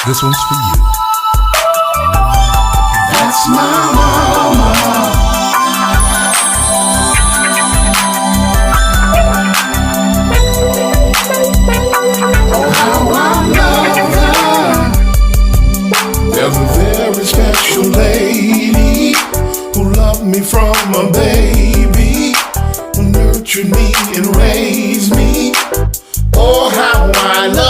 This one's for you. That's my mama. Oh, how I love her. There's a very special lady who loved me from a baby, who nurtured me and raised me. Oh, how I love